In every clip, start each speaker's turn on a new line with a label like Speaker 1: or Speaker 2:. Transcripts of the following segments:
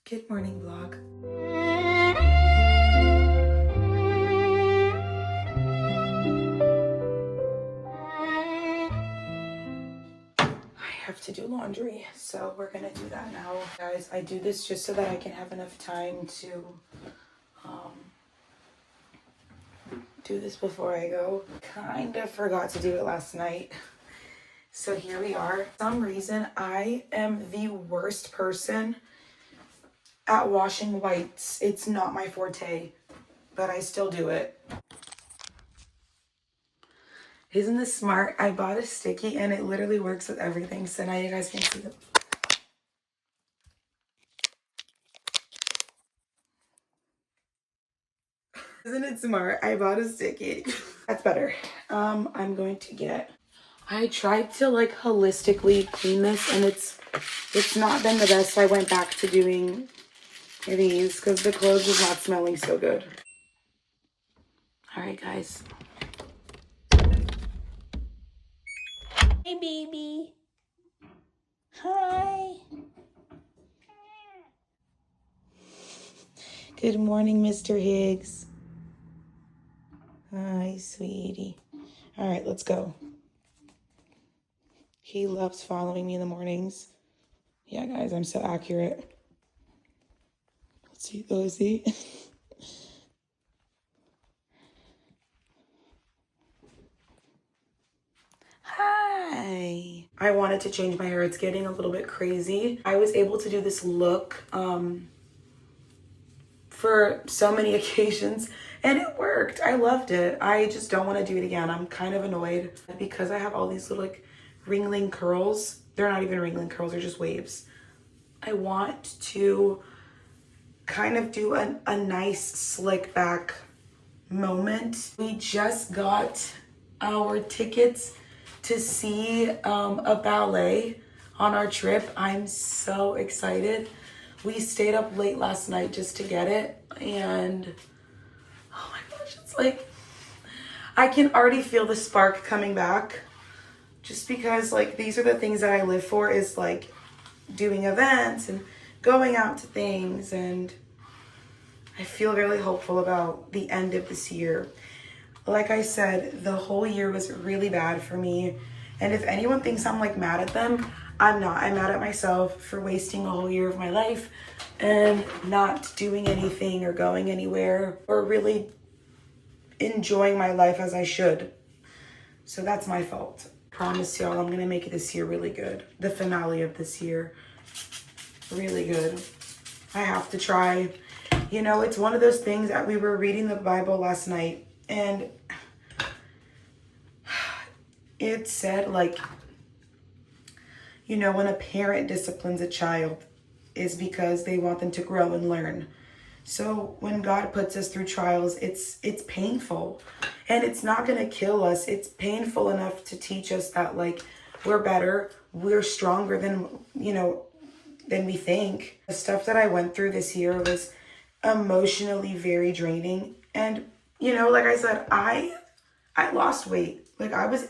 Speaker 1: Good morning, vlog. I have to do laundry, so we're gonna do that now. Guys, I do this just so that I can have enough time to do this before I go. Kind of forgot to do it last night. So here we are. For some reason, I am the worst person at washing whites. It's not my forte, but I still do it. Isn't this smart? I bought a sticky and it literally works with everything. So now you guys can see them. Isn't it smart? I bought a sticky. That's better. I'm going to get, I tried to like holistically clean this and it's not been the best. I went back to doing these because the clothes was not smelling so good. All right, guys. Hey, baby. Hi. Good morning, Mr. Higgs. Hi, sweetie. All right, let's go. He loves following me in the mornings. Yeah, guys, I'm so accurate. Let's see, go see. Hi. I wanted to change my hair. It's getting a little bit crazy. I was able to do this look for so many occasions and it worked. I loved it. I just don't want to do it again. I'm kind of annoyed because I have all these little like ringling curls. They're not even ringling curls, they're just waves. I want to kind of do a nice slick back moment. We just got our tickets to see a ballet on our trip. I'm so excited. We stayed up late last night just to get it, and oh my gosh, it's like I can already feel the spark coming back, just because like these are the things that I live for, is like doing events and going out to things, and I feel really hopeful about the end of this year. Like I said, the whole year was really bad for me. And if anyone thinks I'm like mad at them, I'm not. I'm mad at myself for wasting a whole year of my life and not doing anything or going anywhere or really enjoying my life as I should. So that's my fault. I promise y'all I'm gonna make it this year really good. The finale of this year, really good. I have to try. You know, it's one of those things that we were reading the Bible last night and it said like, you know, when a parent disciplines a child is because they want them to grow and learn. So when God puts us through trials, it's painful and it's not going to kill us. It's painful enough to teach us that like we're better, we're stronger than, you know, than we think. The stuff that I went through this year was emotionally very draining. And, you know, like I said, I lost weight. Like I was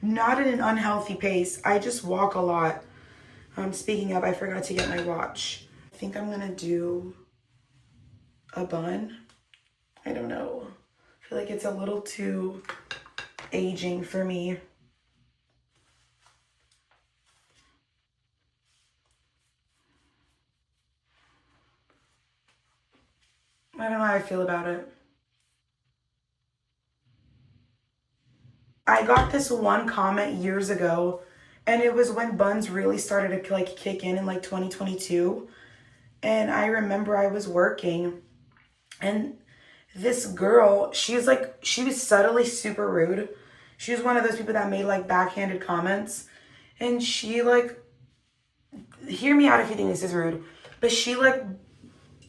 Speaker 1: not in an unhealthy pace. I just walk a lot. Speaking of, I forgot to get my watch. I think I'm gonna do a bun. I don't know. I feel like it's a little too aging for me. I don't know how I feel about it. I got this one comment years ago, and it was when buns really started to like kick in like 2022. And I remember I was working and this girl, she was subtly super rude. She was one of those people that made like backhanded comments. And she like, hear me out if you think this is rude, but she like,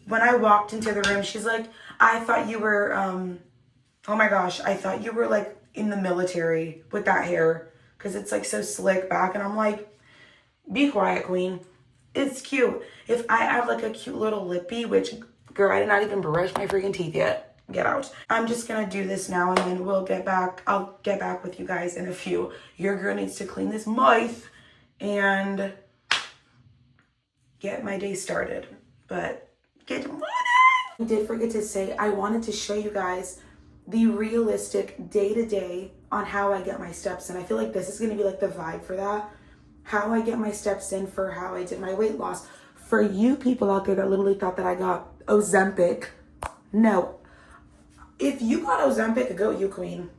Speaker 1: when I walked into the room, she's like, I thought you were, oh my gosh, I thought you were like in the military with that hair because it's like so slick back. And I'm like, be quiet, queen. It's cute. If I have like a cute little lippy, which girl, I did not even brush my freaking teeth yet. Get out. I'm just gonna do this now and then we'll get back. I'll get back with you guys in a few. Your girl needs to clean this mouth and get my day started. But good morning. I did forget to say, I wanted to show you guys the realistic day-to-day on how I get my steps in. I feel like this is going to be like the vibe for that. How I get my steps in for how I did my weight loss. For you people out there that literally thought that I got Ozempic, no. If you got Ozempic, go you, queen.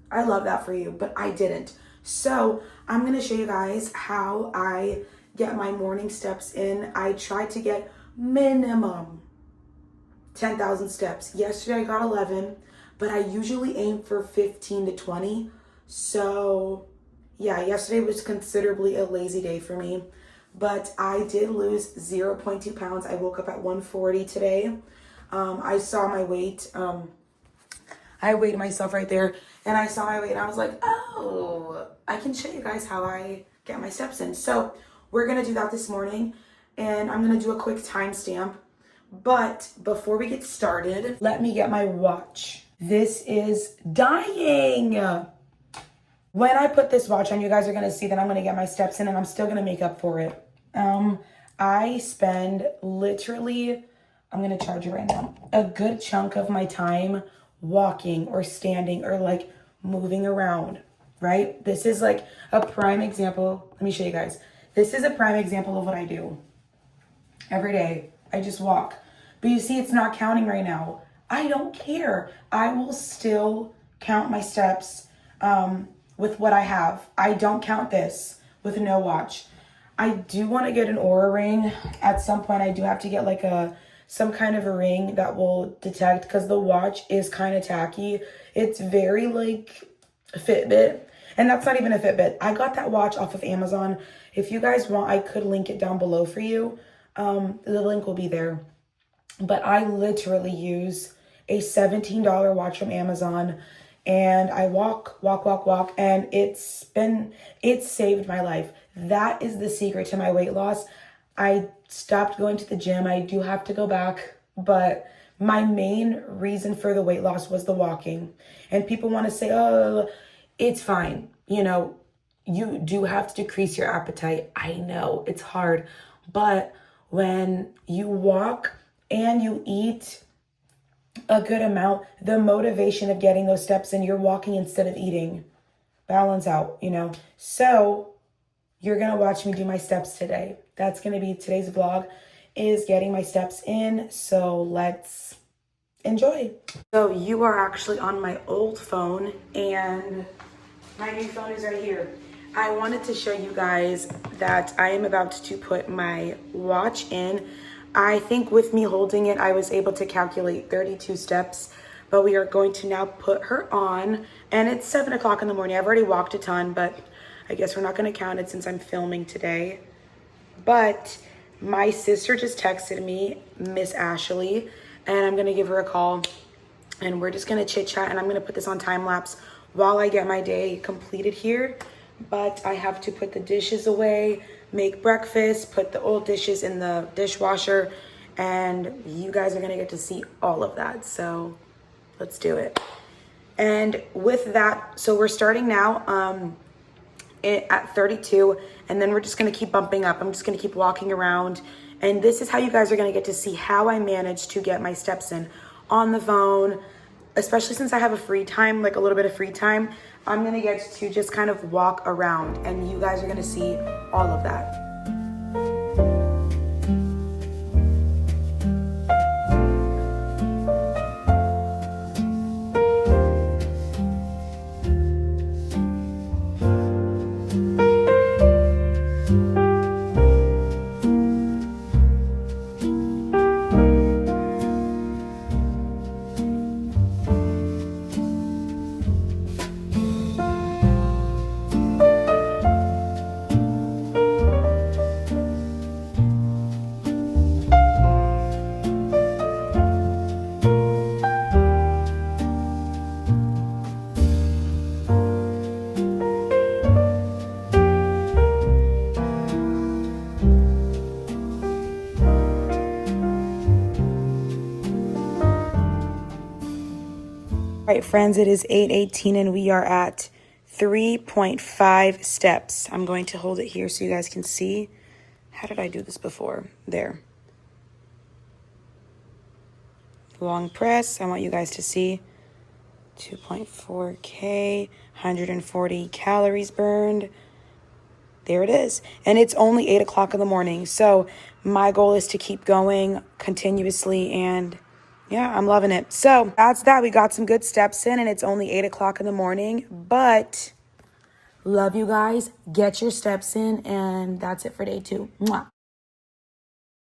Speaker 1: I love that for you, but I didn't. So I'm going to show you guys how I get my morning steps in. I try to get minimum 10,000 steps. Yesterday I got 11, but I usually aim for 15 to 20. So yeah, yesterday was considerably a lazy day for me, but I did lose 0.2 pounds. I woke up at 140 today. I saw my weight. I weighed myself right there and I saw my weight and I was like, oh, I can show you guys how I get my steps in. So we're going to do that this morning and I'm going to do a quick timestamp. But before we get started, let me get my watch. This is dying. When I put this watch on, you guys are going to see that I'm going to get my steps in and I'm still going to make up for it. I spend literally, I'm going to charge it right now, a good chunk of my time walking or standing or like moving around, right? This is like a prime example. Let me show you guys. This is a prime example of what I do every day. I just walk. But you see, it's not counting right now. I don't care. I will still count my steps with what I have. I don't count this with no watch. I do want to get an Oura ring. At some point, I do have to get like some kind of a ring that will detect, because the watch is kind of tacky. It's very like a Fitbit. And that's not even a Fitbit. I got that watch off of Amazon. If you guys want, I could link it down below for you. The link will be there. But I literally use a $17 watch from Amazon and I walk, and it's saved my life. That is the secret to my weight loss. I stopped going to the gym. I do have to go back, but my main reason for the weight loss was the walking. And people want to say, oh, it's fine. You know, you do have to decrease your appetite. I know it's hard, but when you walk and you eat a good amount, the motivation of getting those steps in, you're walking instead of eating. Balance out, you know. So you're going to watch me do my steps today. That's going to be today's vlog, is getting my steps in. So let's enjoy. So you are actually on my old phone and my new phone is right here. I wanted to show you guys that I am about to put my watch in. I think with me holding it, I was able to calculate 32 steps, but we are going to now put her on, and it's 7 o'clock in the morning. I've already walked a ton, but I guess we're not going to count it since I'm filming today. But my sister just texted me, Miss Ashley, and I'm going to give her a call, and we're just going to chit chat, and I'm going to put this on time lapse while I get my day completed here. But I have to put the dishes away, make breakfast, put the old dishes in the dishwasher, and you guys are gonna get to see all of that. So let's do it. And with that, so we're starting now at 32, and then we're just gonna keep bumping up. I'm just gonna keep walking around, and this is how you guys are gonna get to see how I manage to get my steps in on the phone, especially since I have a free time, like a little bit of free time. I'm gonna get to just kind of walk around, and you guys are gonna see all of that. All right, friends, it is 8:18 and we are at 3.5 steps. I'm going to hold it here so you guys can see. How did I do this before? There. long press. I want you guys to see 2.4K, 140 calories burned. There it is. And it's only 8 o'clock in the morning. So my goal is to keep going continuously, and yeah, I'm loving it. So that's that. We got some good steps in, and it's only 8 o'clock in the morning, but love you guys. Get your steps in, and that's it for day 2. Mwah.